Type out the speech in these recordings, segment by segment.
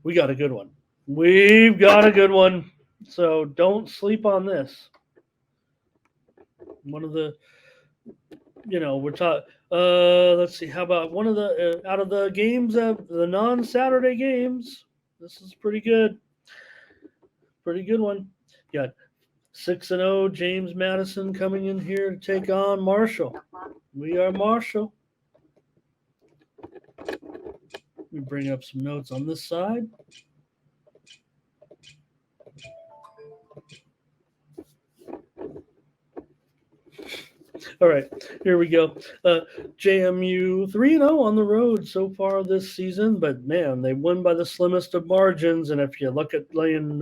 We got a good one. We've got a good one. So don't sleep on this. One of the, we're talking. Let's see. How about one of the out of the games of the non-Saturday games? This is pretty good. Pretty good one. Got 6-0 James Madison coming in here to take on Marshall. We are Marshall. Let me bring up some notes on this side. All right, here we go. JMU 3-0 on the road so far this season, but man, they won by the slimmest of margins. And if you look at laying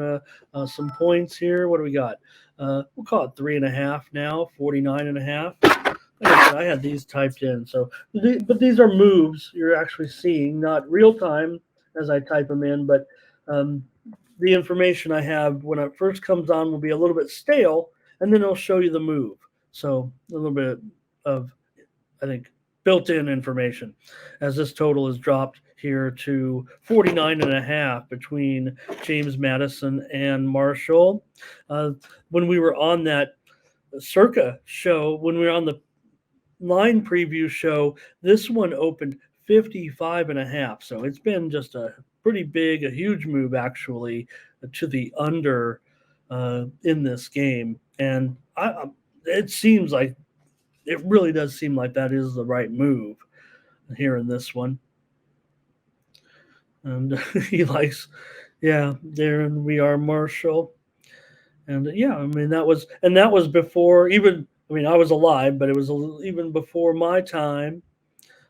some points here, what do we got? We'll call it 3.5 now, 49.5. Like I said, I had these typed in. So, but these are moves you're actually seeing, not real time as I type them in, but um, the information I have when it first comes on will be a little bit stale, and then it'll show you the move. So a little bit of, I think, built-in information as this total is dropped here to 49.5 between James Madison and Marshall. When we were on that Circa show, when we were on the line preview show, this one opened 55.5. So it's been just a pretty big, a huge move actually to the under in this game. And it seems like it really does seem like that is the right move here in this one. And he likes, yeah, Darren, we are Marshall. And yeah, I mean, that was before even, I mean, I was alive, but it was even before my time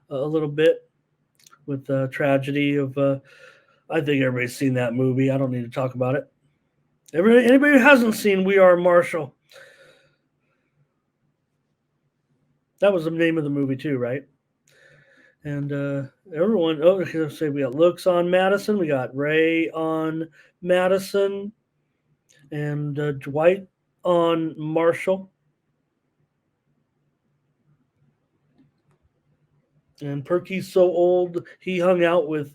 a little bit with the tragedy of, I think everybody's seen that movie. I don't need to talk about it. Anybody who hasn't seen We Are Marshall, that was the name of the movie too, right? And everyone, oh, let's say we got Looks on Madison, we got Ray on Madison, and Dwight on Marshall. And Perky's so old, he hung out with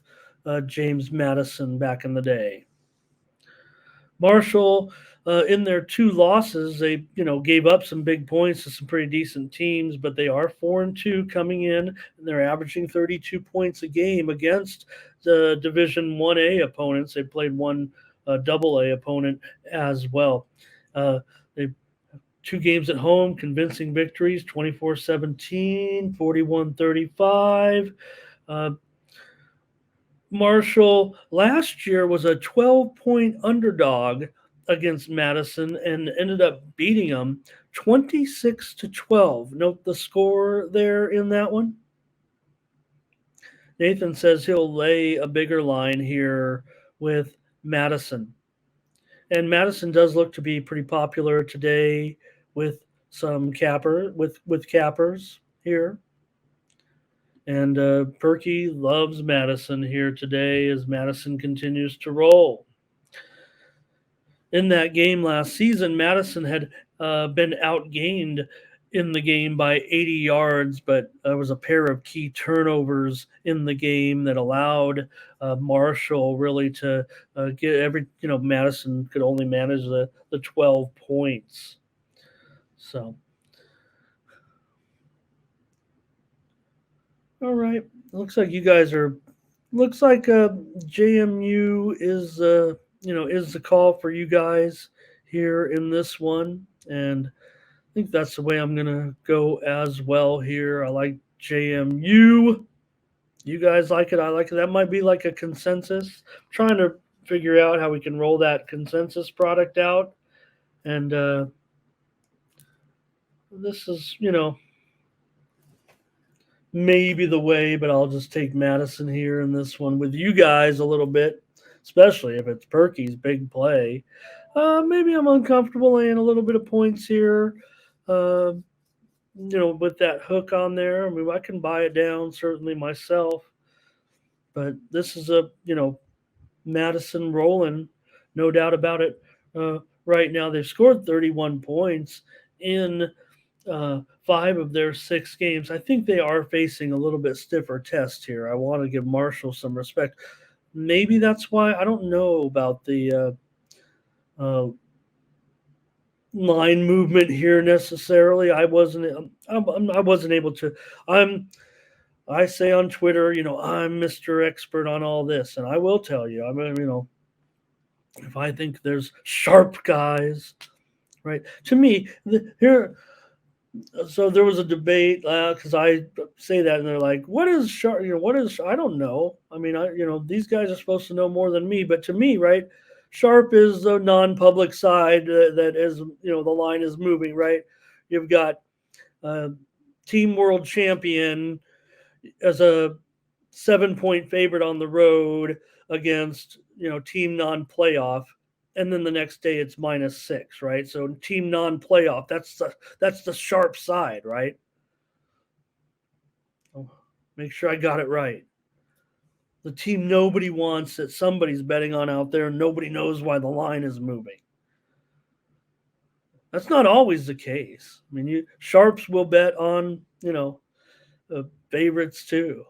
James Madison back in the day. Marshall, in their two losses, they gave up some big points to some pretty decent teams, but they are 4-2 coming in, and they're averaging 32 points a game against the Division 1A opponents. They played one Double A opponent as well. They two games at home, convincing victories 24-17, 41-35. Marshall last year was a 12-point underdog against Madison and ended up beating them 26-12. Note the score there in that one. Nathan says he'll lay a bigger line here with Madison. And Madison does look to be pretty popular today with some cappers here. And Perky loves Madison here today as Madison continues to roll. In that game last season, Madison had been outgained in the game by 80 yards, but there was a pair of key turnovers in the game that allowed Marshall really to get Madison could only manage the 12 points. So, all right. Looks like you guys are. Looks like JMU is is the call for you guys here in this one, and I think that's the way I'm gonna go as well here. I like JMU. You guys like it. I like it. That might be like a consensus. I'm trying to figure out how we can roll that consensus product out, and this is maybe the way, but I'll just take Madison here in this one with you guys a little bit, especially if it's Perky's big play. Maybe I'm uncomfortable laying a little bit of points here. Uh, with that hook on there. I mean, I can buy it down certainly myself, but this is Madison rolling, no doubt about it. Right now, they've scored 31 points in 5 of their 6 games. I think they are facing a little bit stiffer test here. I want to give Marshall some respect. maybe that's why I don't know about the line movement here necessarily. I wasn't able to. I'm I say on Twitter, I'm Mr. Expert on all this, and I will tell you, I mean, if I think there's sharp guys, right? To me, here, so there was a debate because I say that, and they're like, "What is sharp? What is? I don't know. I mean, these guys are supposed to know more than me, but to me, right, sharp is the non-public side that is, the line is moving, right? You've got uh, team world champion as a 7 point favorite on the road against team non-playoff, and then the next day it's -6, right? So team non-playoff, that's the sharp side, right? Oh, make sure I got it right. The team nobody wants that somebody's betting on out there, and nobody knows why the line is moving. That's not always the case. I mean, sharps will bet on favorites too.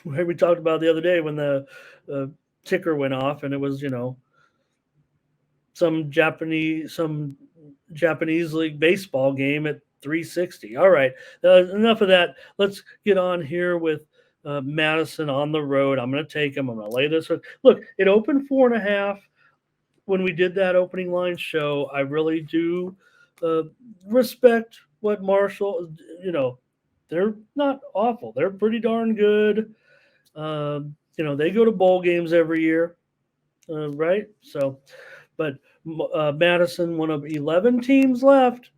We talked about the other day when the uh, ticker went off, and it was some Japanese league baseball game at 360. All right, enough of that. Let's get on here with Madison on the road. I'm going to take him. I'm going to lay this. Look, it opened 4.5 when we did that opening line show. I really do uh, respect what Marshall. They're not awful. They're pretty darn good. They go to bowl games every year, right? So, but Madison, one of 11 teams left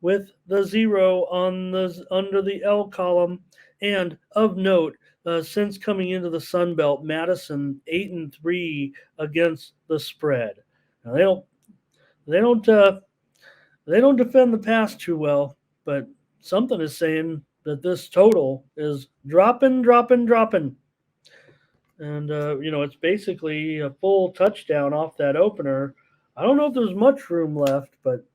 with the zero on the under the L column, and of note, since coming into the Sun Belt, Madison 8-3 against the spread. Now they don't they don't defend the pass too well, but something is saying that this total is dropping, dropping, dropping. And it's basically a full touchdown off that opener. I don't know if there's much room left, but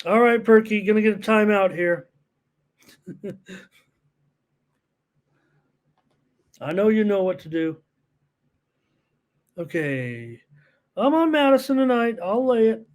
all right, Perky, gonna get a timeout here. I know you know what to do. Okay, I'm on Madison tonight. I'll lay it.